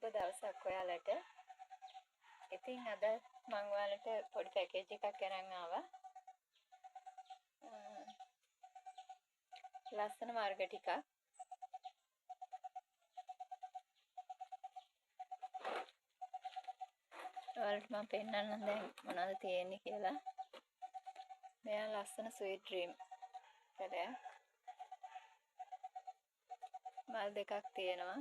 සුබ දවසක් ඔයාලට. ඉතින් අද මම ඔයාලට පොඩි පැකේජ් එකක් අරන් ආවා. ලස්සන වර්ග ටිකක්. ඔයාලට මම පෙන්නන්නම් දැන් මොනවද තියෙන්නේ කියලා. මෙයා ලස්සන ස්වීට් ඩ්‍රීම් පැලයක්. මල් දෙකක් තියෙනවා.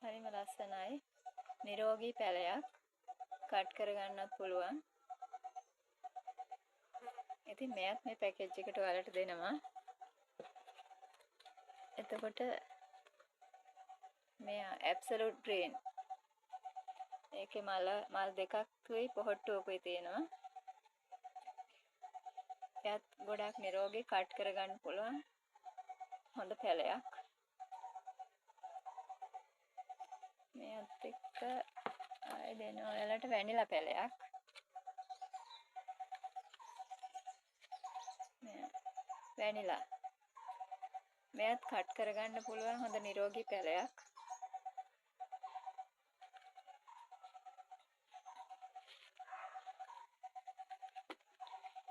හරිම ලස්සනයි. නිරෝගී පැලයක්. කට් කරගන්නත් පුළුවන්. ඉතින් මෙයත් මේ පැකේජ් එකට ඔයාලට දෙනවා. එතකොට මෙයා ඇබ්සලූට් ග්‍රීන්. ඒකේ මල් දෙකක්ුයි පොහට්ටුවකුයි තියෙනවා. එයත් ගොඩක් නිරෝගී කට් කරගන්න පුළුවන්. හොඳ පැලයක්. මෙයත් එක්ක ආයෙ දෙනවා ඔයාලට වැනිලා පැලයක්. වැනිලා. මෙයත් කට් කරගන්න පුළුවන් හොඳ නිරෝගී පැලයක්.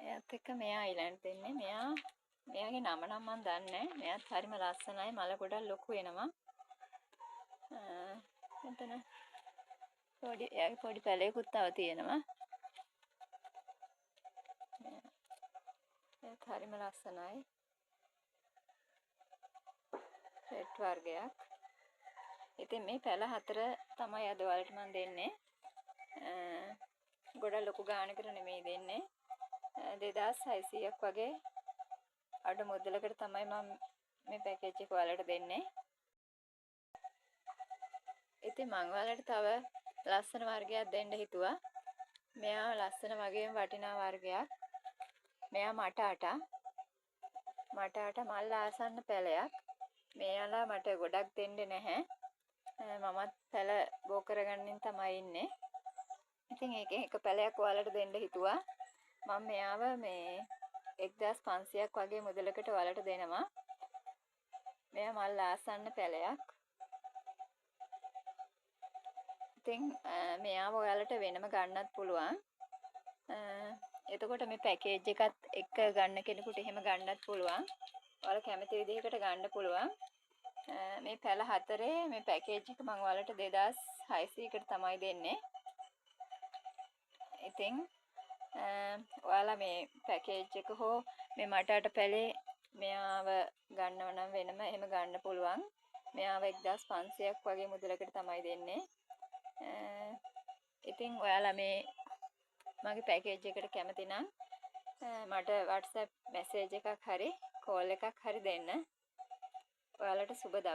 එයත් එක්ක මෙයා අයිලන්ඩ් දෙන්නේ. මෙයාගේ නම නම් මම දන්නේ නැහැ. මෙයත් හරිම ලස්සනයි. මල ගොඩක් ලොකු වෙනවා. මෙතන පොඩි පැලයකුත් තව තියෙනවා. ඒත් හරිම ලස්සනයි. රෙඩ් වර්ගයක්. ඉතින් මේ පැල හතර තමයි අද ඔයාලට මම දෙන්නේ. ගොඩක් ලොකු ගාණකට නෙමෙයි දෙන්නේ. 2600ක් වගේ අඩු මුදලකට තමයි මම මේ පැකේජ් එක ඔයාලට දෙන්නේ. ඉතින් මම ඔයාලට තව ලස්සන වර්ගයක් දෙන්න හිතුවා. මෙයා ලස්සන වගේම වටිනා වර්ගයක්. මෙයා මටාටා මල් ආසන්න පැලයක්. මෙයාලා මට ගොඩක් දෙන්නේ නැහැ. මමත් පැල බෝ කරගන්නින් තමයි ඉන්නේ. ඉතින් ඒකෙන් එක පැලයක් ඔයාලට දෙන්න හිතුවා. මම මෙයාව මේ 1500ක් වගේ මුදලකට ඔයාලට දෙනවා. මෙයා මල් ආසන්න පැලයක්. ඉතින් මෙයාව ඔයාලට වෙනම ගන්නත් පුළුවන්. එතකොට මේ පැකේජ් එකත් එක්ක ගන්න කෙනෙකුට එහෙම ගන්නත් පුළුවන්. ඔයාලා කැමති විදිහකට ගන්න පුළුවන්. මේ පැල හතරේ මේ පැකේජ් එක මම ඔයාලට 2600කට තමයි දෙන්නේ. ඉතින් ඔයාලා මේ පැකේජ් එක හෝ මේ මටාට පැලේ මෙයාව ගන්නව නම් වෙනම එහෙම ගන්න පුළුවන්. මෙයාව 1500ක් වගේ මුදලකට තමයි දෙන්නේ. ඉතින් ඔයාලා මේ මගේ පැකේජ් එකට කැමති නම් මට WhatsApp මැසේජ් එකක් හරි කෝල් එකක් හරි දෙන්න. ඔයාලට සුබ දවසක්.